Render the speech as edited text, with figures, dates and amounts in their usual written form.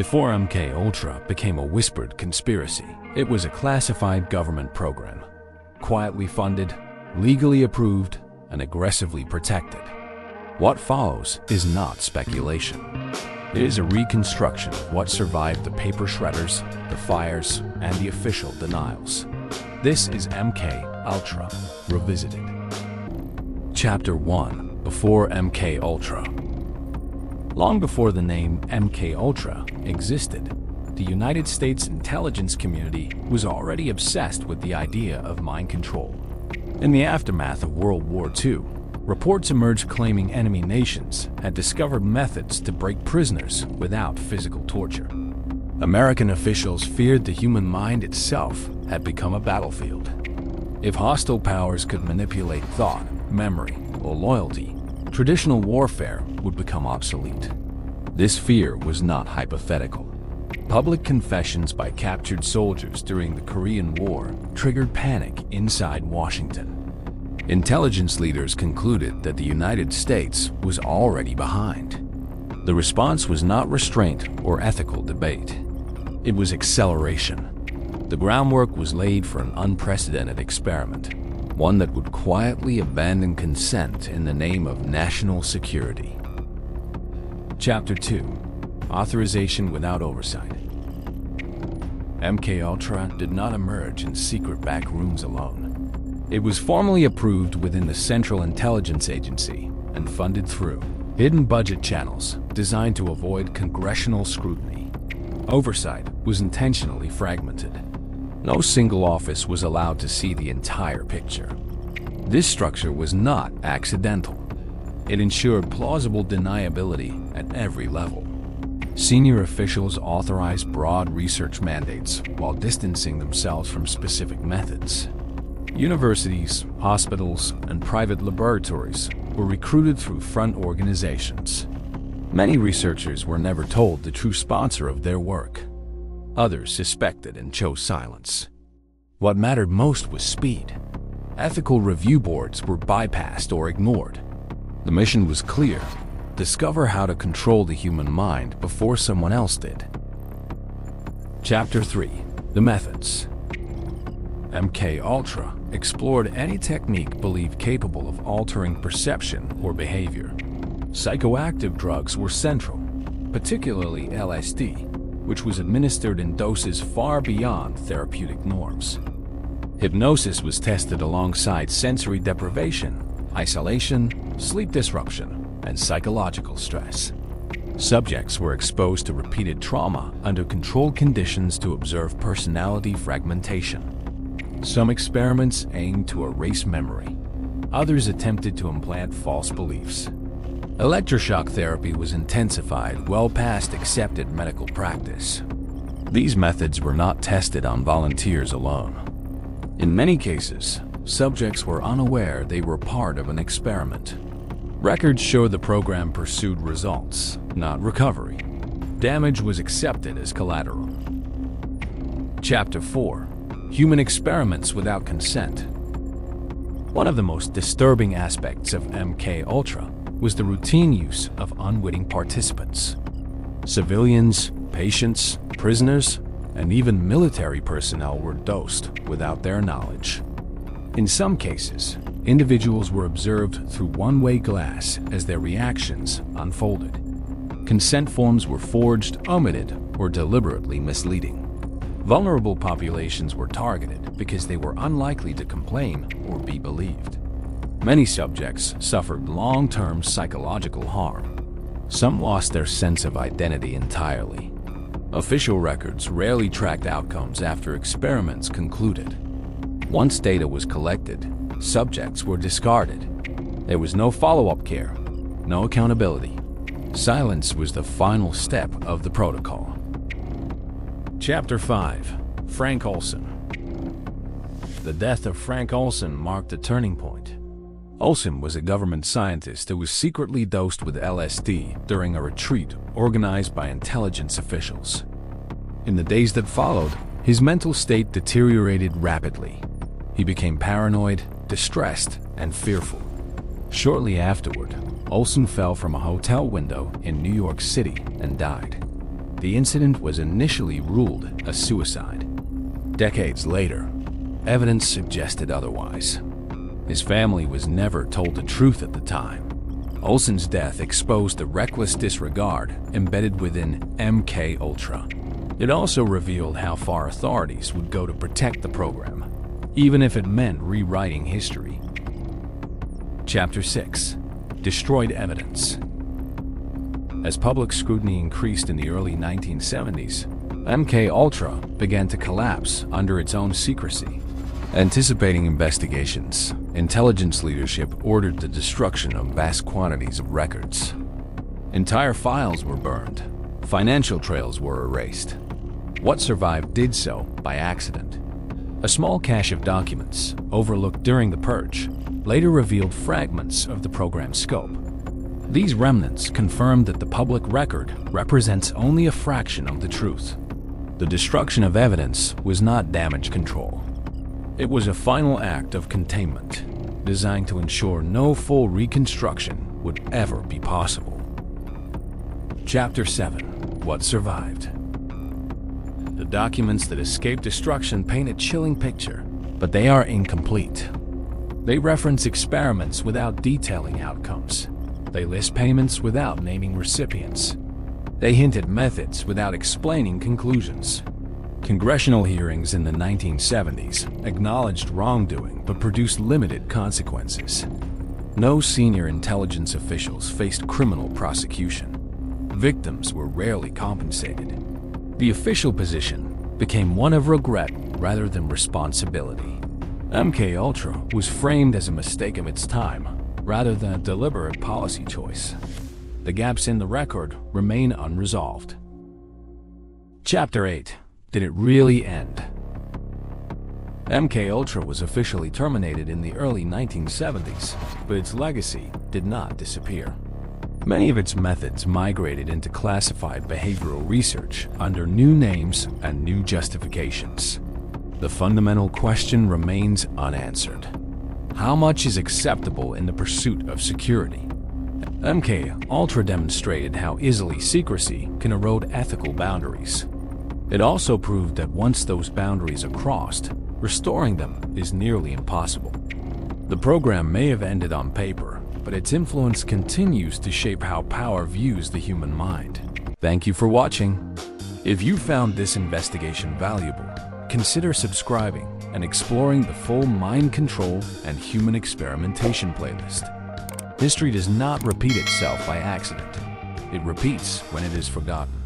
Before MK Ultra became a whispered conspiracy, it was a classified government program, quietly funded, legally approved, and aggressively protected. What follows is not speculation. It is a reconstruction of what survived the paper shredders, the fires, and the official denials. This is MK Ultra Revisited. Chapter 1: Before MK Ultra. Long before the name MK Ultra existed, the United States intelligence community was already obsessed with the idea of mind control. In the aftermath of World War II, reports emerged claiming enemy nations had discovered methods to break prisoners without physical torture. American officials feared the human mind itself had become a battlefield. If hostile powers could manipulate thought, memory, or loyalty, traditional warfare would become obsolete. This fear was not hypothetical. Public confessions by captured soldiers during the Korean War triggered panic inside Washington. Intelligence leaders concluded that the United States was already behind. The response was not restraint or ethical debate. It was acceleration. The groundwork was laid for an unprecedented experiment, one that would quietly abandon consent in the name of national security. Chapter 2: Authorization without oversight. MK Ultra did not emerge in secret back rooms alone. It was formally approved within the Central Intelligence Agency and funded through hidden budget channels designed to avoid congressional scrutiny. Oversight was intentionally fragmented. No single office was allowed to see the entire picture. This structure was not accidental. It ensured plausible deniability at every level. Senior officials authorized broad research mandates while distancing themselves from specific methods. Universities, hospitals, and private laboratories were recruited through front organizations. Many researchers were never told the true sponsor of their work. Others suspected and chose silence. What mattered most was speed. Ethical review boards were bypassed or ignored. The mission was clear: discover how to control the human mind before someone else did. Chapter 3: The Methods. MK Ultra explored any technique believed capable of altering perception or behavior. Psychoactive drugs were central, particularly LSD, which was administered in doses far beyond therapeutic norms. Hypnosis was tested alongside sensory deprivation, isolation, sleep disruption, and psychological stress. Subjects were exposed to repeated trauma under controlled conditions to observe personality fragmentation. Some experiments aimed to erase memory. Others attempted to implant false beliefs. Electroshock therapy was intensified well past accepted medical practice. These methods were not tested on volunteers alone. In many cases, subjects were unaware they were part of an experiment. Records show the program pursued results, not recovery. Damage was accepted as collateral. Chapter 4: Human experiments without consent. One of the most disturbing aspects of MK Ultra was the routine use of unwitting participants. Civilians, patients, prisoners, and even military personnel were dosed without their knowledge. In some cases, individuals were observed through one-way glass as their reactions unfolded. Consent forms were forged, omitted, or deliberately misleading. Vulnerable populations were targeted because they were unlikely to complain or be believed. Many subjects suffered long-term psychological harm. Some lost their sense of identity entirely. Official records rarely tracked outcomes after experiments concluded. Once data was collected, subjects were discarded. There was no follow-up care, no accountability. Silence was the final step of the protocol. Chapter 5: Frank Olson. The death of Frank Olson marked a turning point. Olson was a government scientist who was secretly dosed with LSD during a retreat organized by intelligence officials. In the days that followed, his mental state deteriorated rapidly. He became paranoid, distressed, and fearful. Shortly afterward, Olson fell from a hotel window in New York City and died. The incident was initially ruled a suicide. Decades later, evidence suggested otherwise. His family was never told the truth at the time. Olson's death exposed the reckless disregard embedded within MK Ultra. It also revealed how far authorities would go to protect the program, even if it meant rewriting history. Chapter 6. Destroyed Evidence. As public scrutiny increased in the early 1970s, MK Ultra began to collapse under its own secrecy. Anticipating investigations, intelligence leadership ordered the destruction of vast quantities of records. Entire files were burned. Financial trails were erased. What survived did so by accident. A small cache of documents, overlooked during the purge, later revealed fragments of the program's scope. These remnants confirmed that the public record represents only a fraction of the truth. The destruction of evidence was not damage control. It was a final act of containment, designed to ensure no full reconstruction would ever be possible. Chapter 7. What Survived. The documents that escaped destruction paint a chilling picture, but they are incomplete. They reference experiments without detailing outcomes. They list payments without naming recipients. They hint at methods without explaining conclusions. Congressional hearings in the 1970s acknowledged wrongdoing but produced limited consequences. No senior intelligence officials faced criminal prosecution. Victims were rarely compensated. The official position became one of regret rather than responsibility. MK Ultra was framed as a mistake of its time, rather than a deliberate policy choice. The gaps in the record remain unresolved. Chapter 8. Did it really end? MK Ultra was officially terminated in the early 1970s, but its legacy did not disappear. Many of its methods migrated into classified behavioral research under new names and new justifications. The fundamental question remains unanswered. How much is acceptable in the pursuit of security? MK Ultra demonstrated how easily secrecy can erode ethical boundaries. It also proved that once those boundaries are crossed, restoring them is nearly impossible. The program may have ended on paper, but its influence continues to shape how power views the human mind. Thank you for watching. If you found this investigation valuable, consider subscribing and exploring the full mind control and human experimentation playlist. History does not repeat itself by accident. It repeats when it is forgotten.